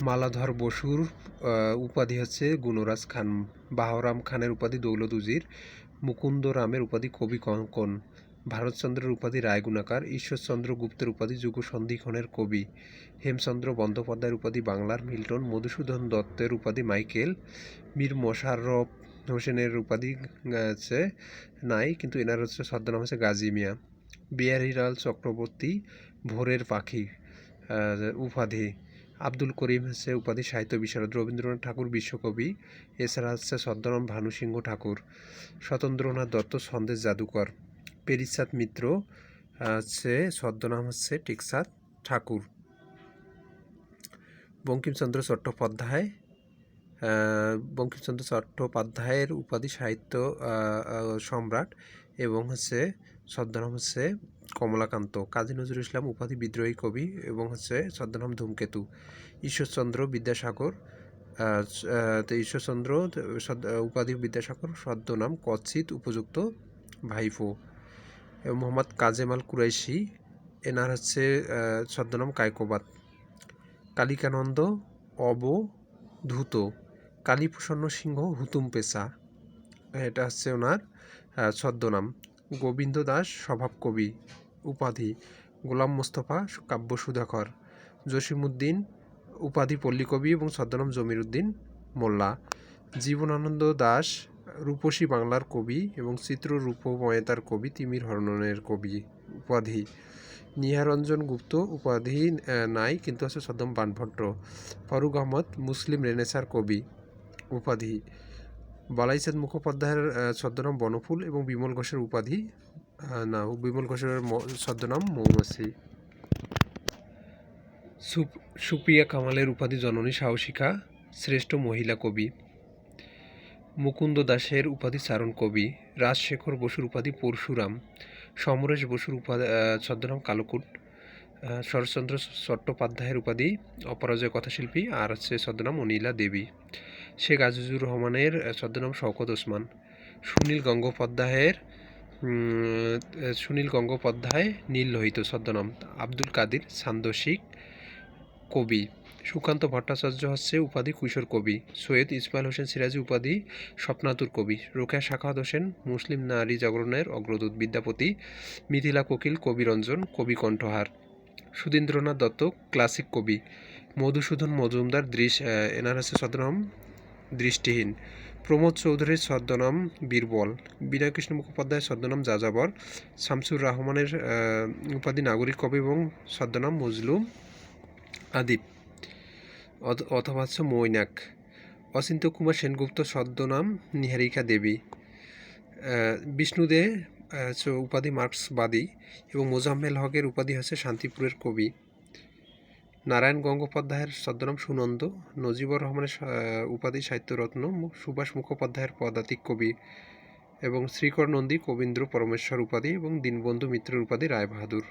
মালাধর বসুর উপাধি হচ্ছে গুণরাজ খান। বাহরাম খানের উপাধি দৌলত উজির। মুকুন্দ রামের উপাধি কবি কঙ্কন। ভারতচন্দ্রের উপাধি রায়গুণাকার। ঈশ্বরচন্দ্র গুপ্তের উপাধি যুগসন্ধিক্ষণের কবি। হেমচন্দ্র বন্দ্যোপাধ্যায়ের উপাধি বাংলার মিল্টন। মধুসূদন দত্তের উপাধি মাইকেল। মীর মোশাররফ হোসেনের উপাধি আছে নাই, কিন্তু এনার হচ্ছে ছদ্মনাম হচ্ছে গাজী মিয়া। বিহারীলাল চক্রবর্তী ভোরের পাখি উপাধি। আব্দুল করিম হচ্ছে উপাধি সাহিত্য বিশারদ। রবীন্দ্রনাথ ঠাকুর বিশ্বকবি। এছাড়া হচ্ছে ছদ্মনাম ভানুসিংহ ঠাকুর। সত্যেন্দ্রনাথ দত্ত ছন্দের জাদুকর। পেরিচাঁদ মিত্র হচ্ছে ছদ্মনাম হচ্ছে টেকচাঁদ ঠাকুর। বঙ্কিমচন্দ্র চট্টোপাধ্যায় বঙ্কিমচন্দ্র চট্টোপাধ্যায়ের উপাধি সাহিত্য সম্রাট এবং হচ্ছে ছদ্মনাম হচ্ছে কমলাকান্ত। কাজী নজরুল ইসলাম উপাধি বিদ্রোহী কবি এবং হচ্ছে ছদ্মনাম ধূমকেতু। ঈশ্বরচন্দ্র বিদ্যাসাগর ঈশ্বরচন্দ্র উপাধি বিদ্যাসাগর, ছদ্মনাম কচ্ছিত উপযুক্ত ভাইফো। মোহাম্মদ কাজেম আল কুরাইশি, এনার হচ্ছে ছদ্মনাম কায়কোবাদ। কালিকানন্দ অবধূত। কালীপ্রসন্ন সিংহ হুতুম পেশা, এটা হচ্ছে ওনার ছদ্মনাম। গোবিন্দ দাস স্বভাব কবি উপাধি। গোলাম মোস্তফা কাব্য সুধাকর। জসিমউদ্দিন উপাধি পল্লীকবি এবং ছদ্মনাম জমিরুদ্দিন মোল্লা। জীবনানন্দ দাশ রূপসী বাংলার কবি এবং চিত্ররূপময়তার কবি, তিমির হরণের কবি উপাধি। নিহারঞ্জন গুপ্ত উপাধি নাই, কিন্তু আছে ছদ্মনাম বাণভট্ট। ফরুক আহমদ মুসলিম রেনেসার কবি উপাধি। বালাইচাঁদ মুখোপাধ্যায়ের ছদ্মনাম বনফুল এবং বিমল ঘোষের উপাধি বিমল ঘোষের ছদ্মনাম মৌমাছি। সুপ্রিয়া কামালের উপাধি জননী সাহসিকা, শ্রেষ্ঠ মহিলা কবি। মুকুন্দ দাসের উপাধি চারণ কবি। রাজশেখর বসুর উপাধি পরশুরাম। সমরেশ বসুর ছদ্মনাম কালকুট। শরৎচন্দ্র চট্টোপাধ্যায়ের উপাধি অপরাজয় কথাশিল্পী আর হচ্ছে ছদ্মনাম অনিলা দেবী। শেখ আজিজুর রহমানের ছদ্মনাম শওকত ওসমান। সুনীল গঙ্গোপাধ্যায় নীল লোহিত ছদ্মনাম। আব্দুল কাদির ছান্দসিক কবি। সুকান্ত ভট্টাচার্য হচ্ছে উপাধি কিশোর কবি। সৈয়দ ইসমাইল হোসেন সিরাজি উপাধি স্বপ্নাতুর কবি। রোকেয়া সাখাওয়াত হোসেন মুসলিম নারী জাগরণের অগ্রদূত। বিদ্যাপতি। মিথিলা কোকিল কবিরঞ্জন কবি কণ্ঠহার। সুধীন্দ্রনাথ দত্ত ক্লাসিক কবি। মধুসূদন মজুমদার এনার হচ্ছে ছদ্মনাম দৃষ্টিহীন। প্রমোদ চৌধুরীর ছদ্মনাম বীরবল। বিনয়কৃষ্ণ মুখোপাধ্যায়ের ছদ্মনাম যাযাবর। শামসুর রহমানের উপাধি নাগরিক কবি এবং ছদ্মনাম মজলুম আদিব অথবা হচ্ছে মৈনাক। অচিন্ত্য কুমার সেনগুপ্ত ছদ্মনাম নিহারিকা দেবী। বিষ্ণুদে উপাধি মার্ক্সবাদী এবং মোজাম্মেল হকের উপাধি হচ্ছে শান্তিপুরের কবি। নারায়ণ গঙ্গোপাধ্যায়ের ছদ্মনাম সুনন্দ। নজিবুর রহমানের উপাধি সাহিত্যরত্ন। সুভাষ মুখোপাধ্যায়ের পদাতিক কবি এবং শ্রীকর নন্দী কবীন্দ্র পরমেশ্বর উপাধি এবং দীনবন্ধু মিত্রের উপাধি রায়বাহাদুর।